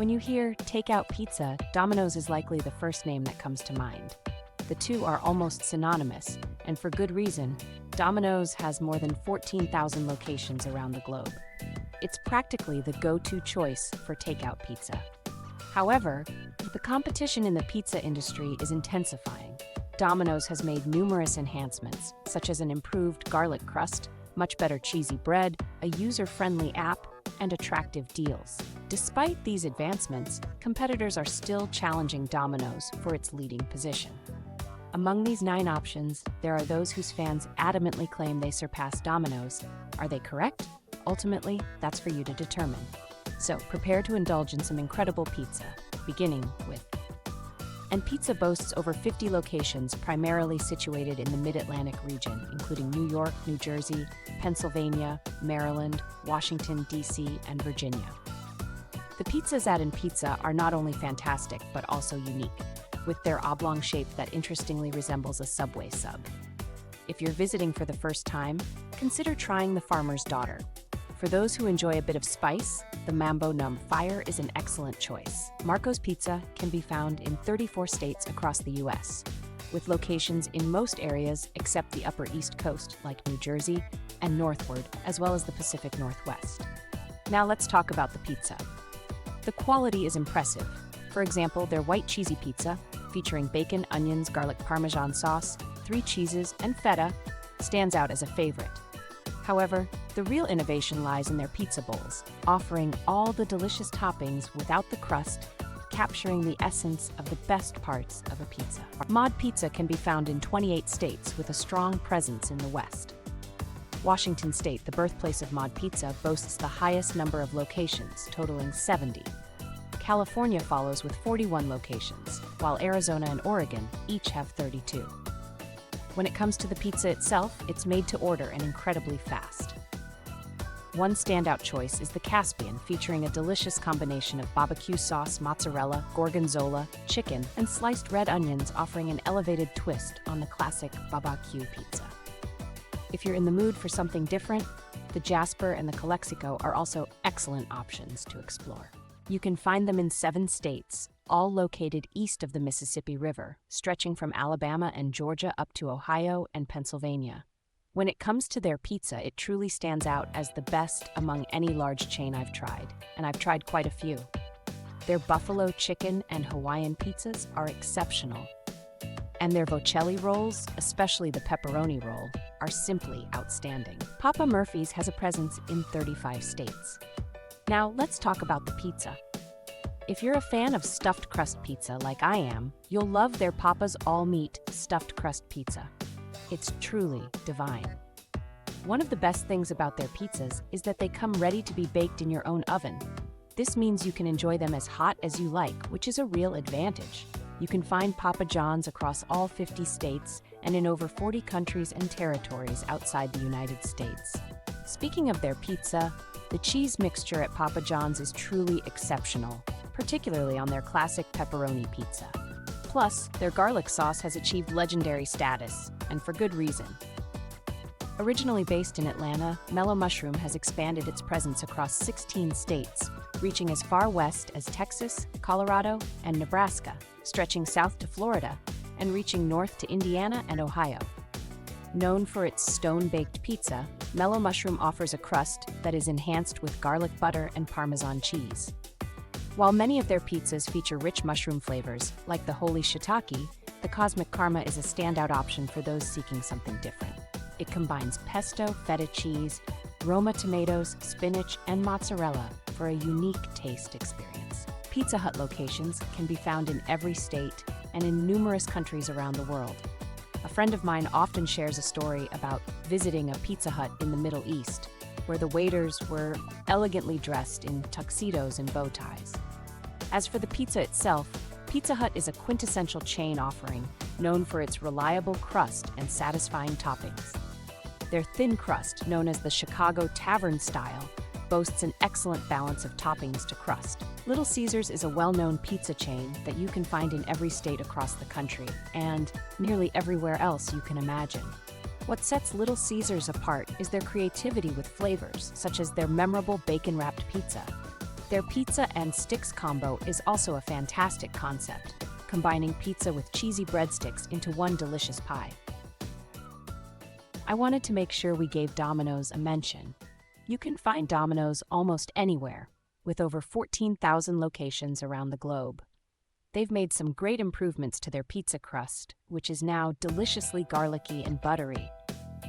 When you hear takeout pizza, Domino's is likely the first name that comes to mind. The two are almost synonymous, and for good reason. Domino's has more than 14,000 locations around the globe. It's practically the go-to choice for takeout pizza. However, the competition in the pizza industry is intensifying. Domino's has made numerous enhancements, such as an improved garlic crust, much better cheesy bread, a user-friendly app, and attractive deals. Despite these advancements, competitors are still challenging Domino's for its leading position. Among these 9 options, there are those whose fans adamantly claim they surpass Domino's. Are they correct? Ultimately, that's for you to determine. So, prepare to indulge in some incredible pizza, beginning with. And pizza boasts over 50 locations primarily situated in the Mid-Atlantic region, including New York, New Jersey, Pennsylvania, Maryland, Washington, D.C., and Virginia. The pizzas at Pizza are not only fantastic, but also unique, with their oblong shape that interestingly resembles a Subway sub. If you're visiting for the first time, consider trying the Farmer's Daughter. For those who enjoy a bit of spice, the Mambo No Fire is an excellent choice. Marco's Pizza can be found in 34 states across the U.S., with locations in most areas except the Upper East Coast, like New Jersey, and northward, as well as the Pacific Northwest. Now let's talk about the pizza. The quality is impressive. For example, their white cheesy pizza, featuring bacon, onions, garlic parmesan sauce, 3 cheeses, and feta, stands out as a favorite. However, the real innovation lies in their pizza bowls, offering all the delicious toppings without the crust, capturing the essence of the best parts of a pizza. Mod Pizza can be found in 28 states with a strong presence in the West. Washington State, the birthplace of Mod Pizza, boasts the highest number of locations, totaling 70. California follows with 41 locations, while Arizona and Oregon each have 32. When it comes to the pizza itself, it's made to order and incredibly fast. One standout choice is the Caspian, featuring a delicious combination of barbecue sauce, mozzarella, gorgonzola, chicken, and sliced red onions, offering an elevated twist on the classic barbecue pizza. If you're in the mood for something different, the Jasper and the Calexico are also excellent options to explore. You can find them in 7 states, all located east of the Mississippi River, stretching from Alabama and Georgia up to Ohio and Pennsylvania. When it comes to their pizza, it truly stands out as the best among any large chain I've tried, and I've tried quite a few. Their buffalo chicken and Hawaiian pizzas are exceptional, and their vocelli rolls, especially the pepperoni roll, are simply outstanding. Papa Murphy's has a presence in 35 states. Now, let's talk about the pizza. If you're a fan of stuffed crust pizza like I am, you'll love their Papa's all-meat stuffed crust pizza. It's truly divine. One of the best things about their pizzas is that they come ready to be baked in your own oven. This means you can enjoy them as hot as you like, which is a real advantage. You can find Papa John's across all 50 states and in over 40 countries and territories outside the United States. Speaking of their pizza, the cheese mixture at Papa John's is truly exceptional, particularly on their classic pepperoni pizza. Plus, their garlic sauce has achieved legendary status, and for good reason. Originally based in Atlanta, Mellow Mushroom has expanded its presence across 16 states, reaching as far west as Texas, Colorado, and Nebraska, stretching south to Florida, and reaching north to Indiana and Ohio. Known for its stone-baked pizza, Mellow Mushroom offers a crust that is enhanced with garlic butter and Parmesan cheese. While many of their pizzas feature rich mushroom flavors, like the Holy Shiitake, the Cosmic Karma is a standout option for those seeking something different. It combines pesto, feta cheese, Roma tomatoes, spinach, and mozzarella for a unique taste experience. Pizza Hut locations can be found in every state and in numerous countries around the world. A friend of mine often shares a story about visiting a Pizza Hut in the Middle East, where the waiters were elegantly dressed in tuxedos and bow ties. As for the pizza itself, Pizza Hut is a quintessential chain offering, known for its reliable crust and satisfying toppings. Their thin crust, known as the Chicago Tavern style, boasts an excellent balance of toppings to crust. Little Caesars is a well-known pizza chain that you can find in every state across the country, and nearly everywhere else you can imagine. What sets Little Caesars apart is their creativity with flavors, such as their memorable bacon-wrapped pizza. Their pizza and sticks combo is also a fantastic concept, combining pizza with cheesy breadsticks into one delicious pie. I wanted to make sure we gave Domino's a mention. You can find Domino's almost anywhere, with over 14,000 locations around the globe. They've made some great improvements to their pizza crust, which is now deliciously garlicky and buttery.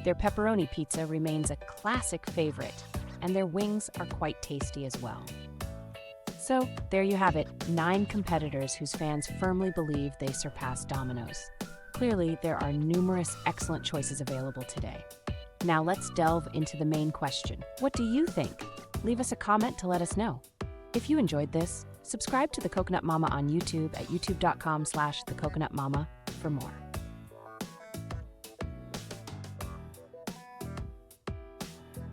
Their pepperoni pizza remains a classic favorite, and their wings are quite tasty as well. So, there you have it, 9 competitors whose fans firmly believe they surpass Domino's. Clearly, there are numerous excellent choices available today. Now let's delve into the main question. What do you think? Leave us a comment to let us know. If you enjoyed this, subscribe to The Coconut Mama on YouTube at youtube.com/thecoconutmama for more.